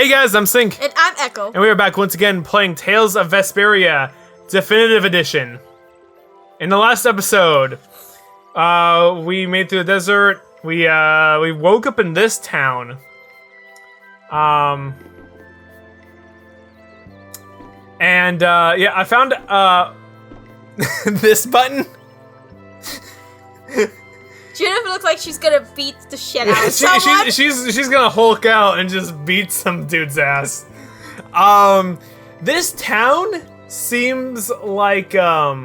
Hey guys, I'm Sync. And I'm Echo. And we are back once again playing Tales of Vesperia, Definitive Edition. In the last episode, we made through the desert. We woke up in this town. Yeah, I found this button. Jennifer looks like she's gonna beat the shit out of someone. She's gonna Hulk out and just beat some dude's ass. This town seems like yeah,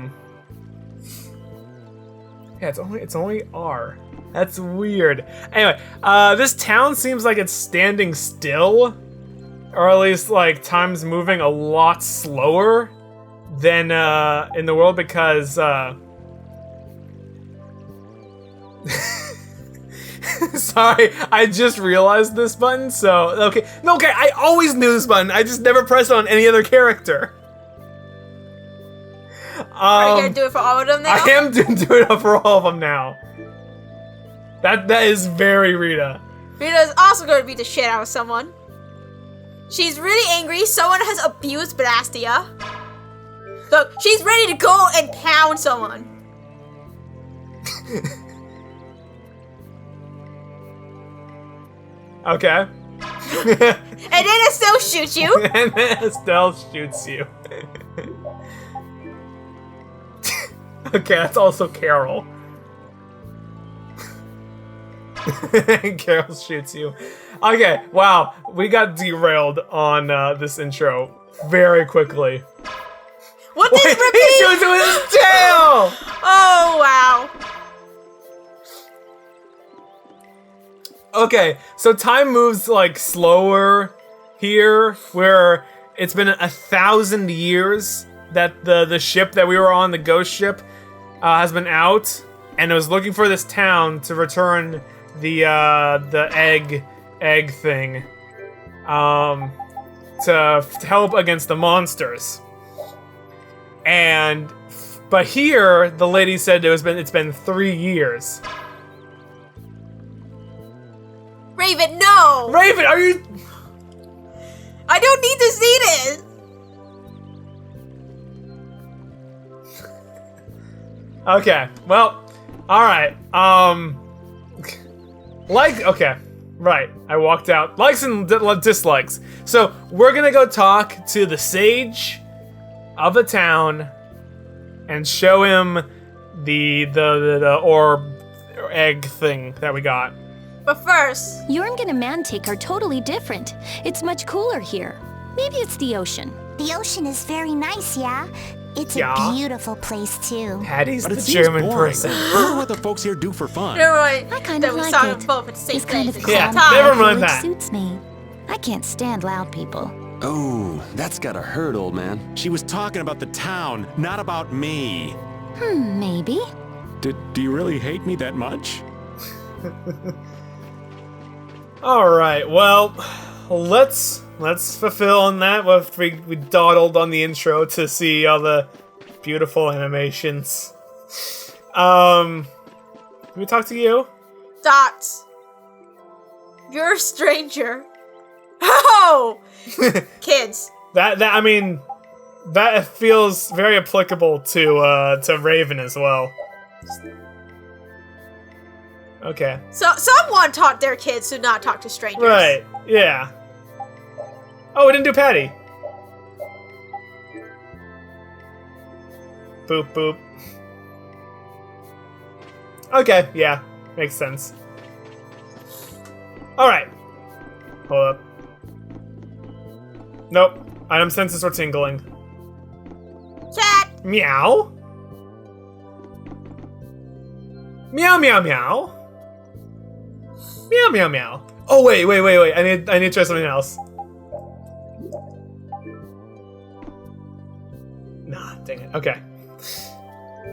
it's only R. That's weird. Anyway, this town seems like it's standing still, or at least like time's moving a lot slower than in the world because sorry, I just realized this button, so okay, I always knew this button. I just never pressed it on any other character. Are you gonna do it for all of them now? I am doing it for all of them now. That is very Rita. Rita's also gonna beat the shit out of someone. She's really angry. Someone has abused Blastia. So she's ready to go and pound someone. Okay. And then it still shoots you. And then it still shoots you. Okay, that's also Carol. And Carol shoots you. Okay, wow, we got derailed on this intro very quickly. What did it repeat? He shoots it with his tail! Oh, wow. Okay, so time moves like slower here, where it's been 1,000 years that the ship that we were on, the ghost ship, has been out, and it was looking for this town to return the egg thing, to help against the monsters. But here the lady said it's been 3 years. Raven, no! Raven, are you? I don't need to see this! Okay, well, alright, okay, right, I walked out. Likes and dislikes. So, we're gonna go talk to the sage of the town and show him the orb or egg thing that we got. But first... Jorgen and Mantic are totally different. It's much cooler here. Maybe it's the ocean. The ocean is very nice, yeah? It's a beautiful place, too. Patty's But the it seems German boring. person. I wonder what the folks here do for fun. Never mind. I kind of we like saw it. them both at the same This kind of place. calm Yeah, Time. never feeling mind that. suits me. I can't stand loud people. Oh, that's gotta hurt, old man. She was talking about the town, not about me. Maybe. Do you really hate me that much? Alright, well, let's fulfill on that. We dawdled on the intro to see all the beautiful animations. Can we talk to you? Dots. You're a stranger. Oh! Kids. I mean, that feels very applicable to Raven as well. Okay. So someone taught their kids to not talk to strangers. Right, yeah. Oh, we didn't do Patty. Boop, boop. Okay, yeah. Makes sense. Alright. Hold up. Nope. Item senses are tingling. Cat. Meow? Meow, meow, meow. Meow, meow, meow. Oh, wait. I need to try something else. Nah, dang it. Okay.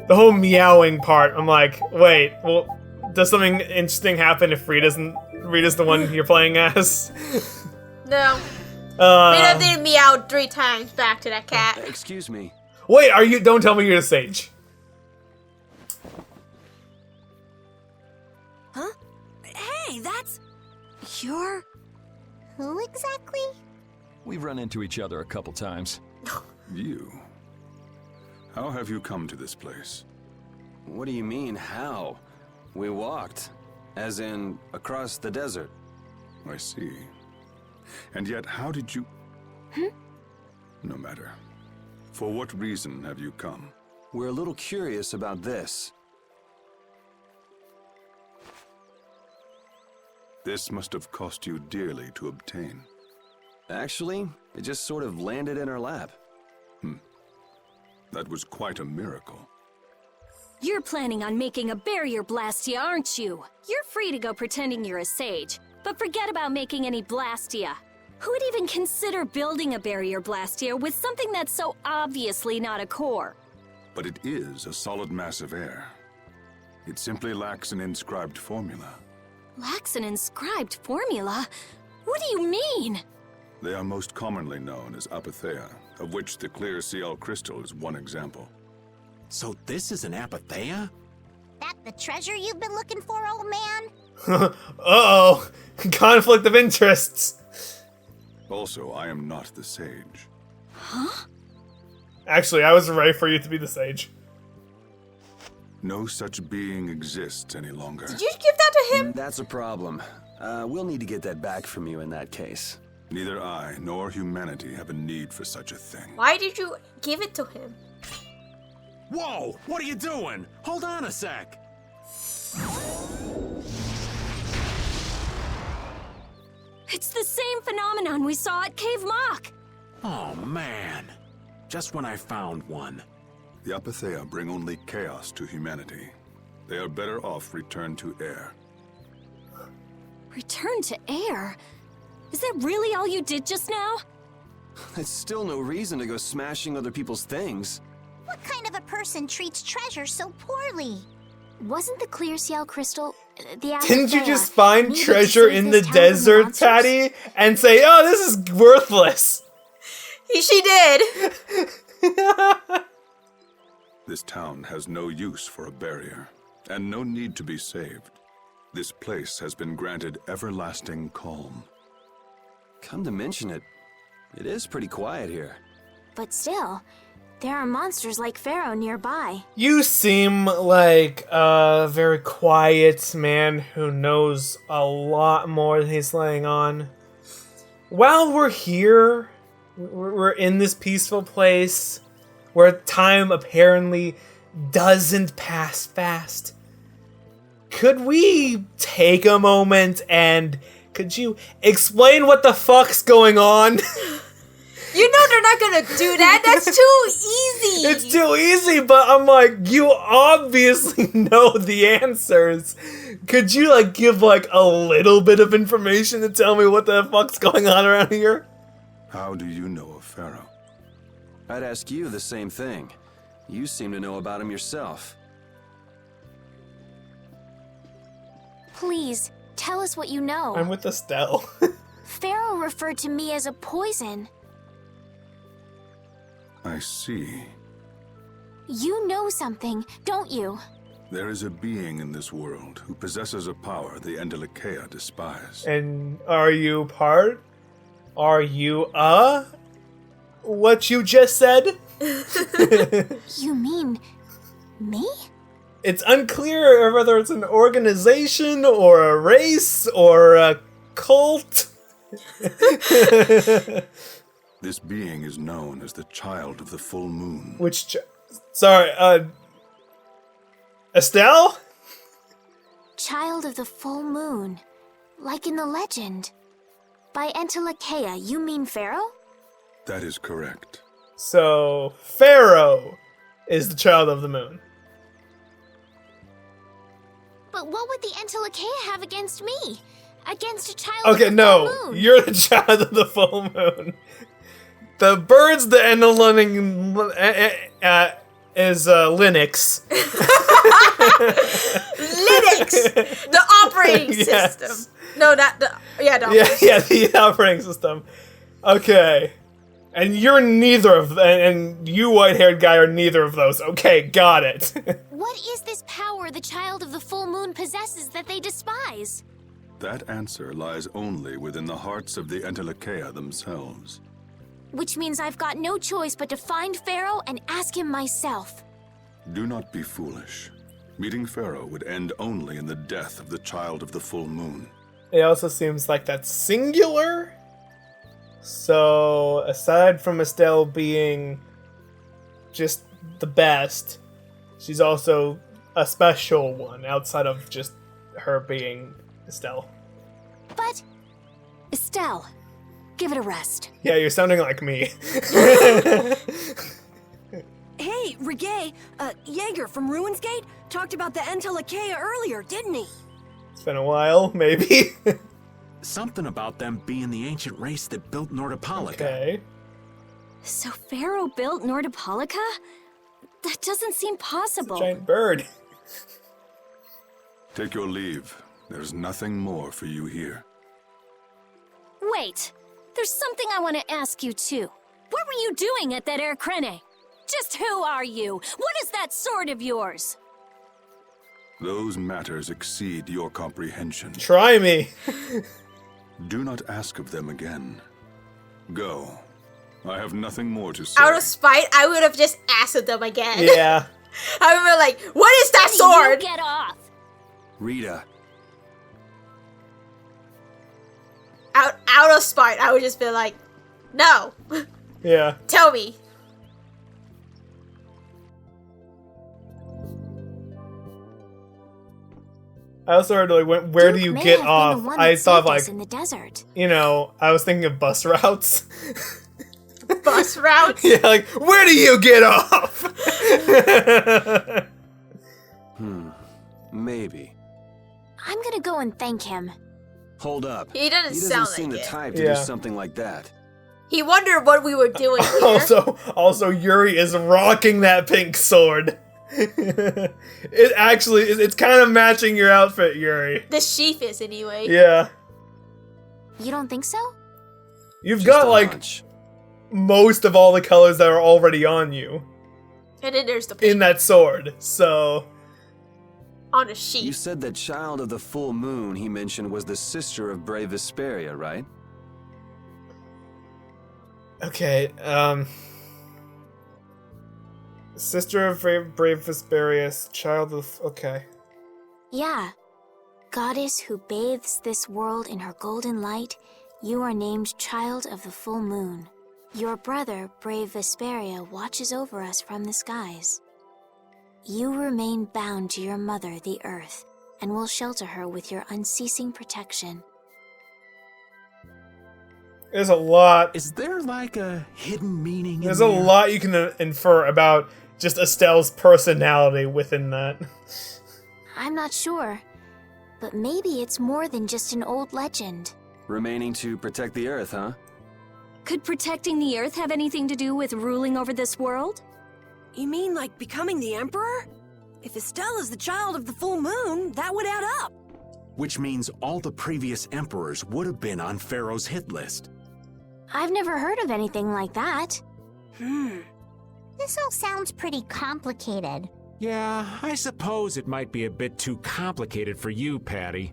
The whole meowing part, I'm like, wait, well, does something interesting happen if Rita's the one you're playing as? No. Rita did meow 3 times back to that cat. Excuse me. Wait, don't tell me you're the sage. You're... who exactly? We've run into each other a couple times. You? How have you come to this place? What do you mean, how? We walked. As in, across the desert. I see. And yet, how did you... No matter. For what reason have you come? We're a little curious about this. This must have cost you dearly to obtain. Actually, it just sort of landed in our lap. That was quite a miracle. You're planning on making a barrier blastia, aren't you? You're free to go pretending you're a sage, but forget about making any blastia. Who would even consider building a barrier blastia with something that's so obviously not a core? But it is a solid mass of air. It simply lacks an inscribed formula. Lacks an inscribed formula? What do you mean? They are most commonly known as apatheia, of which the clear CL crystal is one example. So this is an apatheia? That the treasure you've been looking for, old man? Uh-oh. Conflict of interests. Also, I am not the sage. Huh? Actually, I was ready for you to be the sage. No such being exists any longer. Did you give that to him? That's a problem. We'll need to get that back from you in that case. Neither I nor humanity have a need for such a thing. Why did you give it to him? Whoa! What are you doing? Hold on a sec! It's the same phenomenon we saw at Cave Mock. Oh man. Just when I found one. The apatheia bring only chaos to humanity. They are better off returned to air. Return to air? Is that really all you did just now? It's still no reason to go smashing other people's things. What kind of a person treats treasure so poorly? Wasn't the clear CL crystal the Didn't you apatheia just find needed to treasure save in the this town from desert, monsters? Patty, and say, oh, this is worthless? She did. This town has no use for a barrier, and no need to be saved. This place has been granted everlasting calm. Come to mention it, it is pretty quiet here. But still, there are monsters like Pharaoh nearby. You seem like a very quiet man who knows a lot more than he's laying on. While we're here, we're in this peaceful place where time apparently doesn't pass fast. Could we take a moment and could you explain what the fuck's going on? You know they're not gonna do that. That's too easy. It's too easy, but I'm like, you obviously know the answers. Could you like give like a little bit of information to tell me what the fuck's going on around here? How do you know of Pharaoh? I'd ask you the same thing. You seem to know about him yourself. Please, tell us what you know. I'm with Estelle. Pharaoh referred to me as a poison. I see. You know something, don't you? There is a being in this world who possesses a power the Endelikeia despise. And are you part? Are you what you just said? You mean me? It's unclear whether it's an organization or a race or a cult. This being is known as the Child of the Full Moon. Sorry, Estelle? Child of the full moon. Like in the legend. By Entelikeia, you mean Pharaoh? That is correct. So, Pharaoh is the child of the moon. But what would the Entelikeia have against me? Against a child of the no, full moon? you're the child of the full moon. The birds, the ending is Linux. Linux, the operating Yes. system. No, not the the Yeah, the operating system. Okay. And you're neither of them, and you white-haired guy are neither of those. Okay, got it. What is this power the child of the full moon possesses that they despise? That answer lies only within the hearts of the Endelikeia themselves. which means I've got no choice but to find Pharaoh and ask him myself. Do not be foolish. Meeting Pharaoh would end only in the death of the child of the full moon. It also seems like that's singular. So, aside from Estelle being just the best, she's also a special one outside of just her being Estelle. But, Estelle, give it a rest. Yeah, you're sounding like me. Hey, Reggae, Jaeger from Ruinsgate talked about the Entelakea earlier, didn't he? It's been a while, maybe. Something about them being the ancient race that built Nordopolica. Okay. So Pharaoh built Nordopolica? That doesn't seem possible. Giant bird. Take your leave. There's nothing more for you here. Wait, there's something I want to ask you too. What were you doing at that Air Krene? Just who are you? What is that sword of yours? Those matters exceed your comprehension. Try me. Do not ask of them again. Go. I have nothing more to say. Out of spite, I would have just asked them again. Yeah. I would be like, what is that How do you sword? get off. Rita, Out of spite, I would just be like, no. Yeah. Tell me. I also heard, like, where do Duke you may get have been off? the one I that thought, saved like, us in the desert. you know, I was thinking of bus routes. Bus routes? Yeah, like, where do you get off? maybe. I'm gonna go and thank him. Hold up. He doesn't doesn't sound seem like the it. type to Yeah. do something like that. He wondered what we were doing here. Also, Yuri is rocking that pink sword. It actually is. It's kind of matching your outfit, Yuri. The sheath is anyway. Yeah. You don't think so? You've Just got, a like, hunch. most of all the colors that are already on you And then there's the pink in that sword, so... on the You sheath. said that child of the full moon he mentioned was the sister of brave Vesperia, right? Okay, Sister of Brave Vesperius, child of... Okay. Yeah. Goddess who bathes this world in her golden light, you are named Child of the Full Moon. Your brother, brave Vesperia, watches over us from the skies. You remain bound to your mother, the Earth, and will shelter her with your unceasing protection. There's a lot... Is there like a hidden meaning There's in a there? lot you can infer about just Estelle's personality within that. I'm not sure, but maybe it's more than just an old legend. Remaining to protect the Earth, huh? Could protecting the Earth have anything to do with ruling over this world? You mean like becoming the Emperor? If Estelle is the child of the full moon, that would add up. Which means all the previous emperors would have been on Pharaoh's hit list. I've never heard of anything like that. This all sounds pretty complicated. Yeah, I suppose it might be a bit too complicated for you, Patty.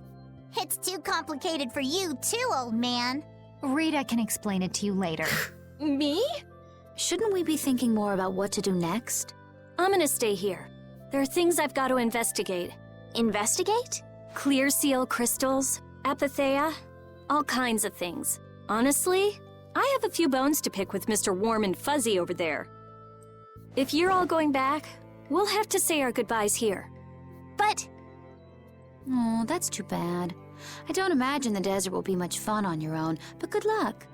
It's too complicated for you too, old man. Rita can explain it to you later. Me? Shouldn't we be thinking more about what to do next? I'm gonna stay here. There are things I've got to investigate. Investigate? Clear seal crystals, apatheia, all kinds of things. Honestly, I have a few bones to pick with Mr. Warm and Fuzzy over there. If you're all going back, we'll have to say our goodbyes here. But... Oh, that's too bad. I don't imagine the desert will be much fun on your own, but good luck.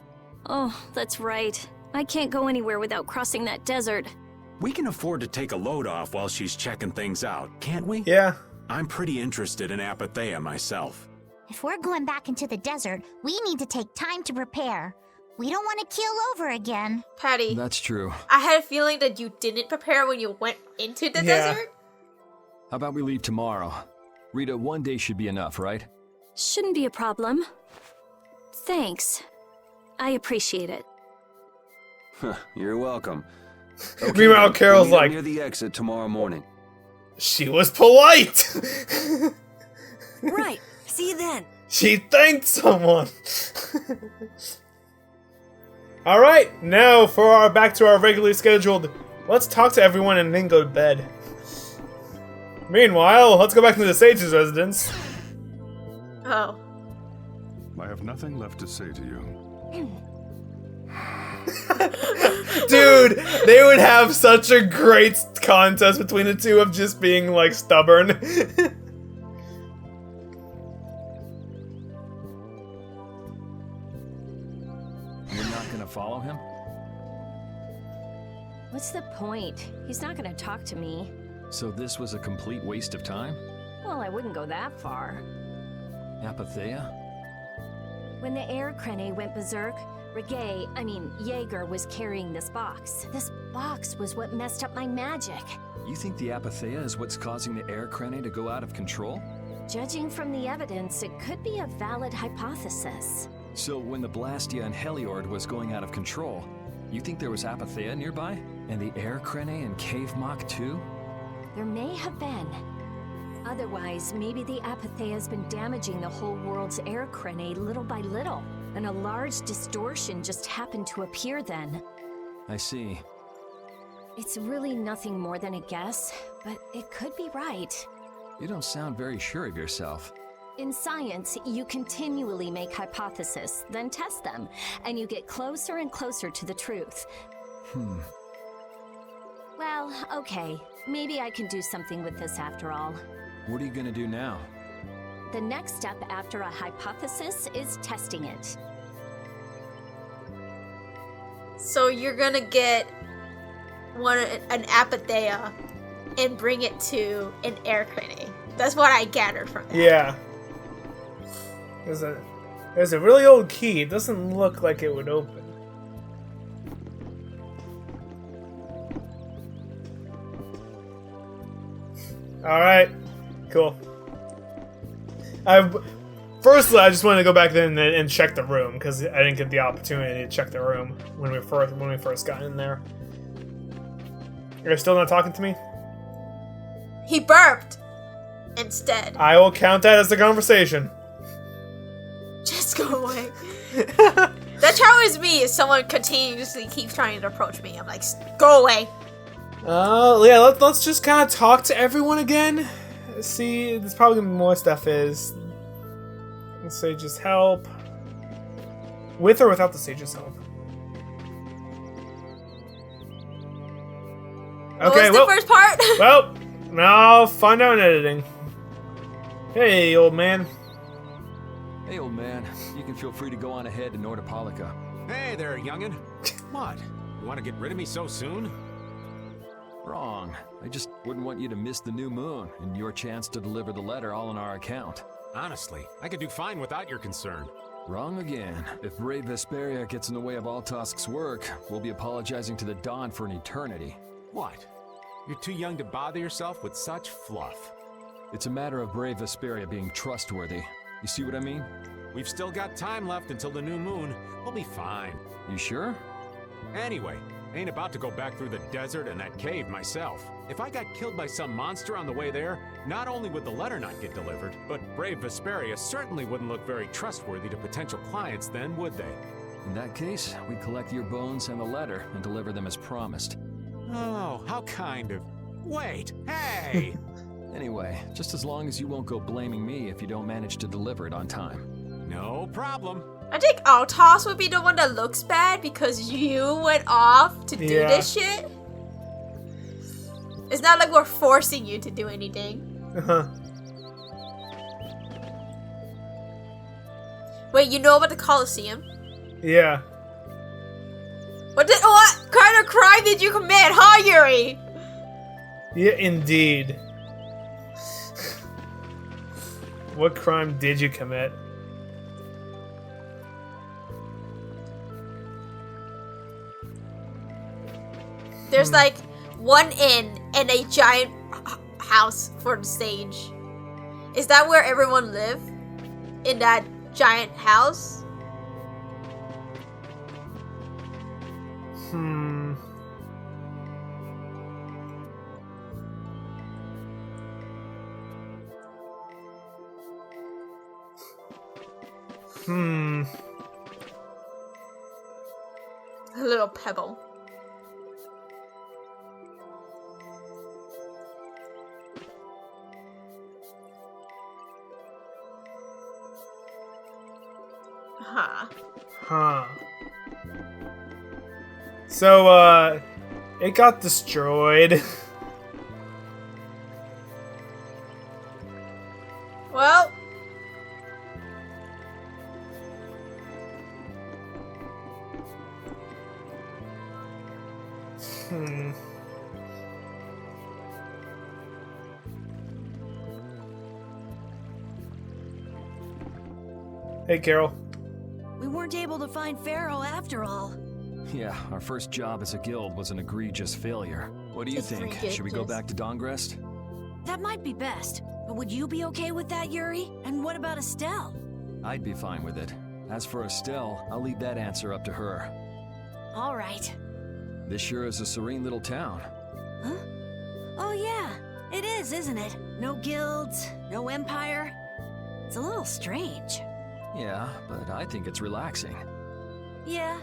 Oh, that's right. I can't go anywhere without crossing that desert. We can afford to take a load off while she's checking things out, can't we? Yeah. I'm pretty interested in apatheia myself. if we're going back into the desert, we need to take time to prepare. We don't want to keel over again. Patty. That's true. I had a feeling that you didn't prepare when you went into the desert. How about we leave tomorrow? Rita, one day should be enough, right? Shouldn't be a problem. Thanks. I appreciate it. You're welcome. Meanwhile, Carol's we'll meet like, near the exit tomorrow morning. she was polite. Right. See you then. She thanked someone. All right, now for our back to our regularly scheduled. Let's talk to everyone and then go to bed. Meanwhile, let's go back to the sage's residence. Oh. I have nothing left to say to you. Dude, they would have such a great contest between the two of just being like stubborn. You're not gonna follow him? What's the point? He's not gonna talk to me. So this was a complete waste of time? Well, I wouldn't go that far. Apatheia? When the air crane went berserk, Jaeger was carrying this box. This box was what messed up my magic. You think the Apatheia is what's causing the air crane to go out of control? Judging from the evidence, it could be a valid hypothesis. So when the Blastia and Heliord was going out of control, you think there was Apatheia nearby? And the air crane and Cave Mock too? There may have been. Otherwise, maybe the Apatheia has been damaging the whole world's air crane little by little, and a large distortion just happened to appear then. I see. It's really nothing more than a guess, but it could be right. You don't sound very sure of yourself. In science, you continually make hypotheses, then test them, and you get closer and closer to the truth. Well, okay. Maybe I can do something with this after all. What are you gonna do now? The next step after a hypothesis is testing it. So you're gonna get an Apatheia and bring it to an air crane. That's what I gathered from that. Yeah. There's a really old key. It doesn't look like it would open. Alright. Cool. Firstly, I just wanted to go back then and check the room, because I didn't get the opportunity to check the room when we first got in there. You're still not talking to me? He burped instead. I will count that as the conversation. Just go away. That's how it's me if someone continuously keeps trying to approach me. I'm like, go away. Yeah, let's just kind of talk to everyone again. See, there's probably gonna be more stuff is. Let's say just help. With or without the sage's help. Okay, what was the first part? Well, now I'll find out in editing. Hey, old man. Hey, old man. You can feel free to go on ahead to Nordopolica. Hey there, youngin'. What? You want to get rid of me so soon? Wrong. I just wouldn't want you to miss the new moon and your chance to deliver the letter all on our account. Honestly, I could do fine without your concern. Wrong again. If brave Vesperia gets in the way of Altosk's work, we'll be apologizing to the Dawn for an eternity. What? You're too young to bother yourself with such fluff. It's a matter of brave Vesperia being trustworthy. You see what I mean? We've still got time left until the new moon. We'll be fine. You sure? Anyway, I ain't about to go back through the desert and that cave myself. If I got killed by some monster on the way there, not only would the letter not get delivered, but brave Vesperia certainly wouldn't look very trustworthy to potential clients then, would they? In that case, we'd collect your bones and the letter and deliver them as promised. Oh, how kind of... Wait, hey! Anyway, just as long as you won't go blaming me if you don't manage to deliver it on time. No problem. I think Altos would be the one that looks bad because you went off to do this shit. It's not like we're forcing you to do anything. Wait, you know about the Colosseum? Yeah. What kind of crime did you commit, huh, Yuri? Yeah, indeed. What crime did you commit? There's like one inn and a giant house for the stage. Is that where everyone live? In that giant house? little pebble. Huh. So, it got destroyed. Well. Hey, Carol. We weren't able to find Pharaoh after all. Yeah, our first job as a guild was an egregious failure. What do you think? Should we go back to Dongrest? That might be best. But would you be okay with that, Yuri? And what about Estelle? I'd be fine with it. As for Estelle, I'll leave that answer up to her. All right. This sure is a serene little town. Huh? Oh yeah, it is, isn't it? No guilds, no empire. It's a little strange. Yeah, but I think it's relaxing. Yeah,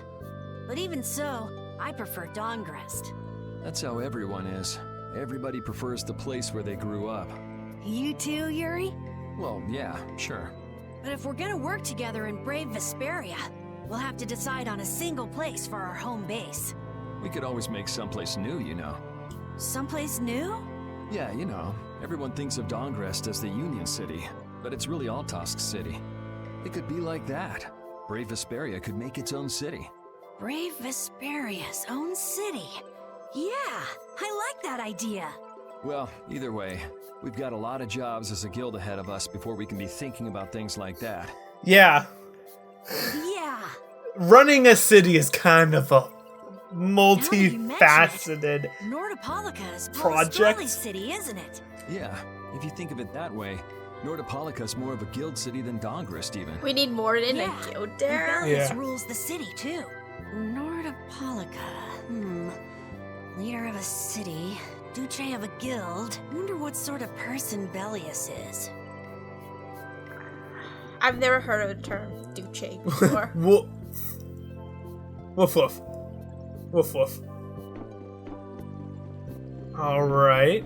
but even so, I prefer Dongrest. That's how everyone is. Everybody prefers the place where they grew up. You too, Yuri? Well, yeah, sure. But if we're gonna work together in brave Vesperia, we'll have to decide on a single place for our home base. We could always make someplace new, you know. Someplace new? Yeah, you know, everyone thinks of Dongrest as the Union City, but it's really Altosk City. It could be like that. Brave Vesperia could make its own city. Brave Vesperia's own city. Yeah, I like that idea. Well, either way, we've got a lot of jobs as a guild ahead of us before we can be thinking about things like that. Yeah. Yeah. Running a city is kind of a multifaceted Nordopolica is project. Paul's city, isn't it? Yeah, if you think of it that way, Nordopolica's more of a guild city than Dongrest even. We need more than a guild there. Bellius rules the city too. Nordopolica. Leader of a city. Duce of a guild. Wonder what sort of person Bellius is. I've never heard of the term Duce before. Woof woof. Woof woof. Alright.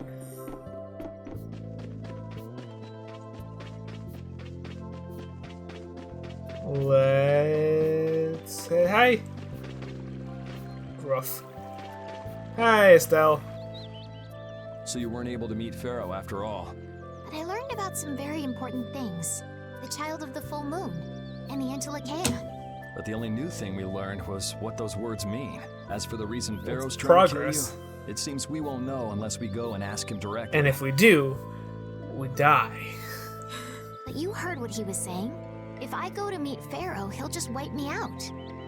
Let's say hi. Gruff. Hi, Estelle. So you weren't able to meet Pharaoh after all. But I learned about some very important things. The child of the full moon, and the Antilochaea. But the only new thing we learned was what those words mean. As for the reason Pharaoh's trying to kill you, it seems we won't know unless we go and ask him directly. And if we do, we die. But you heard what he was saying. If I go to meet Pharaoh, he'll just wipe me out.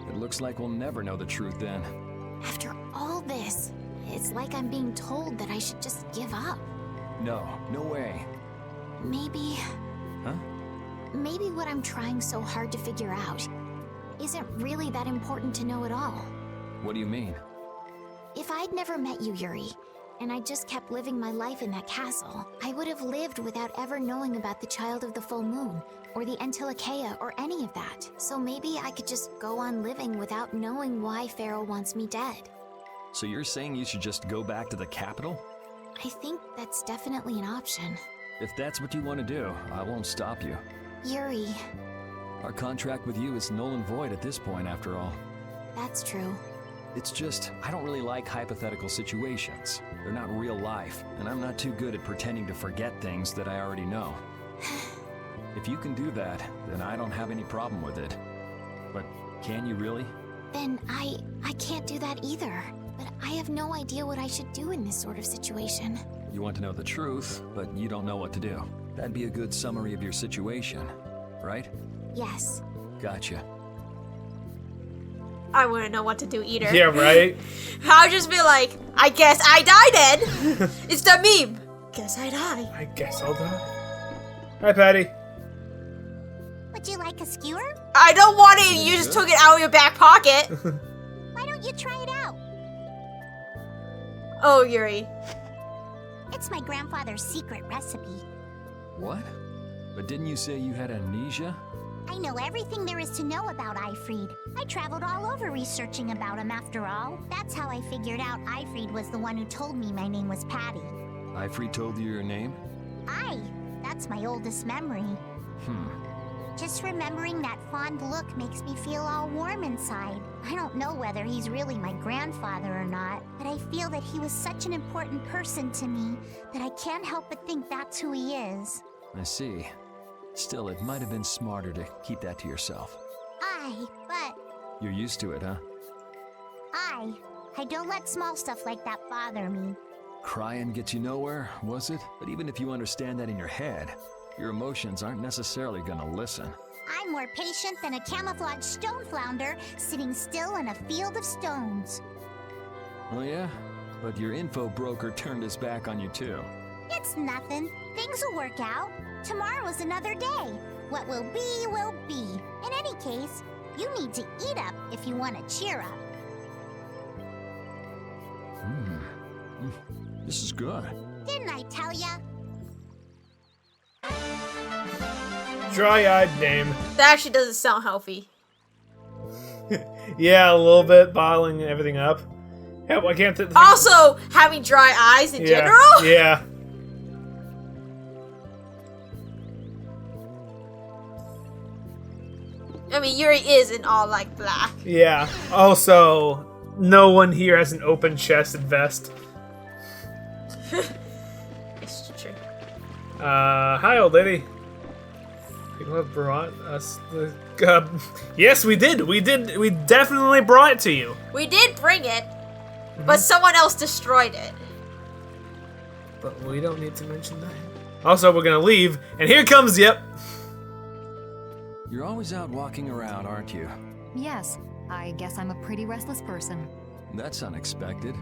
It looks like we'll never know the truth then. After all this, it's like I'm being told that I should just give up. No, no way. Maybe... Huh? Maybe what I'm trying so hard to figure out isn't really that important to know at all. What do you mean? If I'd never met you, Yuri, and I just kept living my life in that castle, I would have lived without ever knowing about the Child of the Full Moon, or the Antilochaea, or any of that. So maybe I could just go on living without knowing why Pharaoh wants me dead. So you're saying you should just go back to the capital? I think that's definitely an option. If that's what you want to do, I won't stop you. Yuri. Our contract with you is null and void at this point, after all. That's true. It's just, I don't really like hypothetical situations. They're not real life, and I'm not too good at pretending to forget things that I already know. If you can do that, then I don't have any problem with it. But can you really? Then I can't do that either. But I have no idea what I should do in this sort of situation. You want to know the truth, but you don't know what to do. That'd be a good summary of your situation, right? Yes. Gotcha. I wouldn't know what to do either. Yeah, right? I'll just be like, I guess I die then. It's the meme. Guess I die. I guess I'll die. Hi, Patty. Would you like a skewer? I don't want it. You just took it out of your back pocket. Why don't you try it out? Oh, Yuri. It's my grandfather's secret recipe. What? But didn't you say you had amnesia? I know everything there is to know about Eyfried. I traveled all over researching about him after all. That's how I figured out Eyfried was the one who told me my name was Patty. Eyfried told you your name? That's my oldest memory. Just remembering that fond look makes me feel all warm inside. I don't know whether he's really my grandfather or not, but I feel that he was such an important person to me that I can't help but think that's who he is. I see. Still, it might have been smarter to keep that to yourself. But... You're used to it, huh? I don't let small stuff like that bother me. Crying gets you nowhere, was it? But even if you understand that in your head, your emotions aren't necessarily gonna listen. I'm more patient than a camouflaged stone flounder sitting still in a field of stones. Oh yeah? But your info broker turned his back on you too. It's nothing. Things will work out. Tomorrow's another day. What will be, will be. In any case, you need to eat up if you want to cheer up. This is good. Didn't I tell ya? Dry-eyed name. That actually doesn't sound healthy. Yeah, a little bit, bottling everything up. Yeah, I can't think. Also, having dry eyes in general? Yeah. I mean, Yuri is in all, like, black. Yeah. Also, no one here has an open-chested vest. It's true. Hi, old lady. People have brought us the... yes, we did. We definitely brought it to you. We did bring it, but someone else destroyed it. But we don't need to mention that. Also, we're gonna leave, and here comes, yep. You're always out walking around, aren't you? Yes, I guess I'm a pretty restless person. That's unexpected.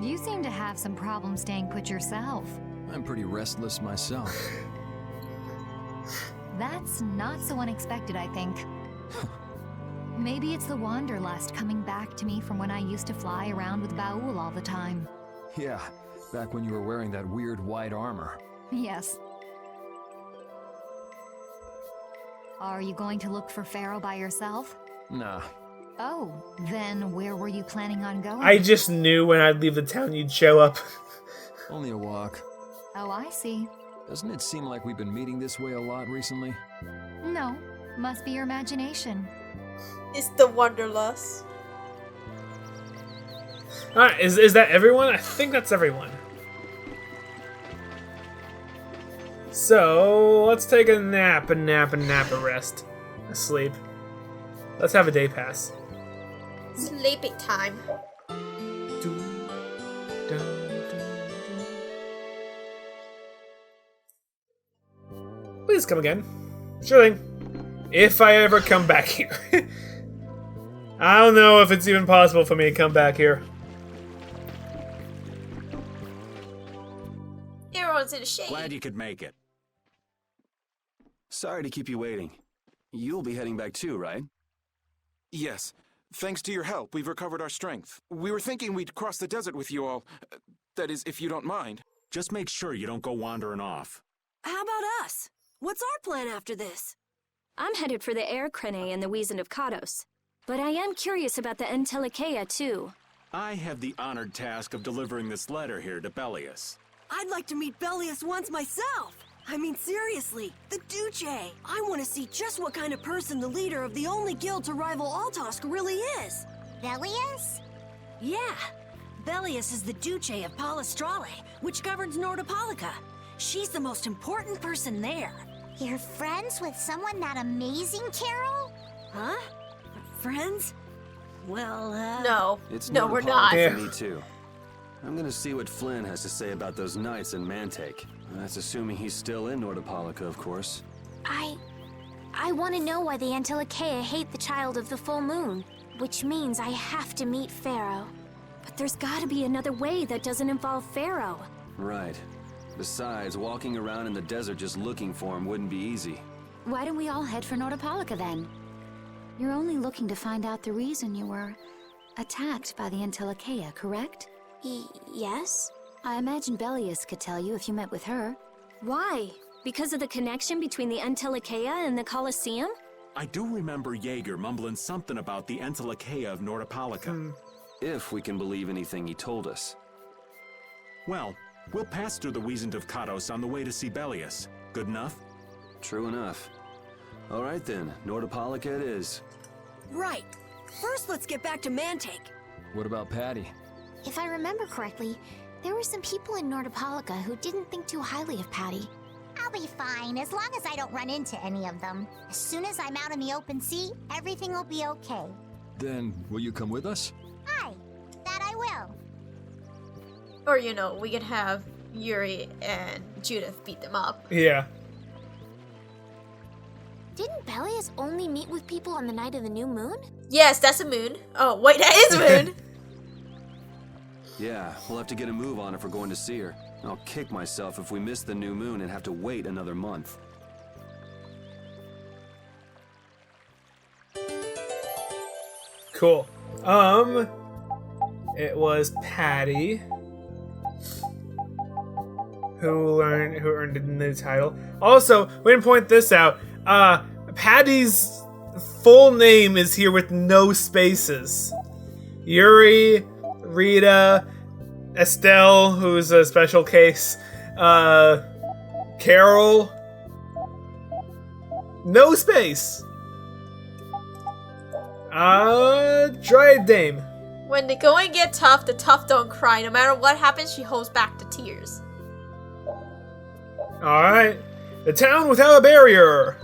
You seem to have some problems staying put yourself. I'm pretty restless myself. That's not so unexpected, I think. Maybe it's the wanderlust coming back to me from when I used to fly around with Baul all the time. Yeah, back when you were wearing that weird white armor. Yes. Are you going to look for Pharaoh by yourself? Nah. Oh, then where were you planning on going? I just knew when I'd leave the town you'd show up. Only a walk. Oh, I see. Doesn't it seem like we've been meeting this way a lot recently? No, must be your imagination. It's the wanderlust. Alright, is that everyone? I think that's everyone. So, let's take a nap, a rest. A sleep. Let's have a day pass. Sleeping time. Please come again. Sure thing. If I ever come back here. I don't know if it's even possible for me to come back here. Everyone's in the shade. Glad you could make it. Sorry to keep you waiting. You'll be heading back too, right? Yes. Thanks to your help, we've recovered our strength. We were thinking we'd cross the desert with you all. That is, if you don't mind. Just make sure you don't go wandering off. How about us? What's our plan after this? I'm headed for the Air Crane and the Weasand of Kados. But I am curious about the Entelikeia, too. I have the honored task of delivering this letter here to Bellius. I'd like to meet Bellius once myself. I mean, seriously, the Duce. I want to see just what kind of person the leader of the only guild to rival Altosk really is. Bellius? Yeah. Bellius is the Duce of Palestrale, which governs Nordopolica. She's the most important person there. You're friends with someone that amazing, Carol? Huh? Friends? Well, No. It's No, we're Nordopolica not. for me too. I'm gonna see what Flynn has to say about those knights in Mantake. That's assuming he's still in Nordopolica, of course. I want to know why the Entelikeia hate the child of the full moon, which means I have to meet Pharaoh. But there's gotta be another way that doesn't involve Pharaoh. Right. Besides, walking around in the desert just looking for him wouldn't be easy. Why don't we all head for Nordopolica then? You're only looking to find out the reason you were attacked by the Entelikeia, correct? Yes? I imagine Bellius could tell you if you met with her. Why? Because of the connection between the Entelikeia and the Colosseum? I do remember Jaeger mumbling something about the Entelekea of Nordopolica. If we can believe anything he told us. Well, we'll pass through the Wiesent of Kados on the way to Sibelius. Good enough? True enough. All right then, Nordopolica it is. Right. First, let's get back to Mantake. What about Patty? If I remember correctly, there were some people in Nordopolica who didn't think too highly of Patty. I'll be fine, as long as I don't run into any of them. As soon as I'm out in the open sea, everything will be okay. Then, will you come with us? Aye, that I will. Or, you know, we could have Yuri and Judith beat them up. Yeah. Didn't Bellius only meet with people on the night of the new moon? Yes, that's a moon. Oh, wait, that is a moon. Yeah, we'll have to get a move on if we're going to see her. I'll kick myself if we miss the new moon and have to wait another month. Cool. It was Patty who earned a new title. Also, we didn't point this out. Patty's full name is here with no spaces. Yuri, Rita, Estelle, who's a special case, Carol, no space. Dryad Dame. When the going get tough, the tough don't cry. No matter what happens, she holds back the tears. Alright. The town without a barrier.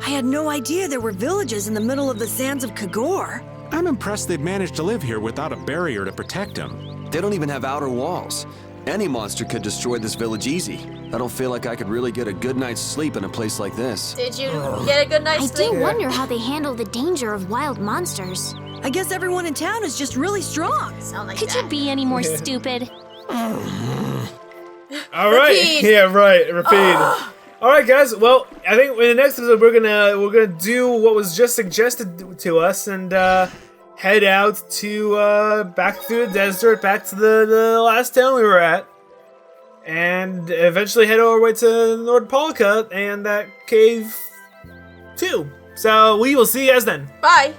I had no idea there were villages in the middle of the sands of Kagor. I'm impressed they've managed to live here without a barrier to protect them. They don't even have outer walls. Any monster could destroy this village easy. I don't feel like I could really get a good night's sleep in a place like this. Did you get a good night's sleep? I do wonder how they handle the danger of wild monsters. I guess everyone in town is just really strong. Sound like Could you be any more stupid? Alright. Yeah, right. Repeat. Alright guys, well, I think in the next episode we're gonna do what was just suggested to us and head out to back through the desert, back to the last town we were at. And eventually head our way to Nordopolica and that cave too. So we will see you guys then. Bye.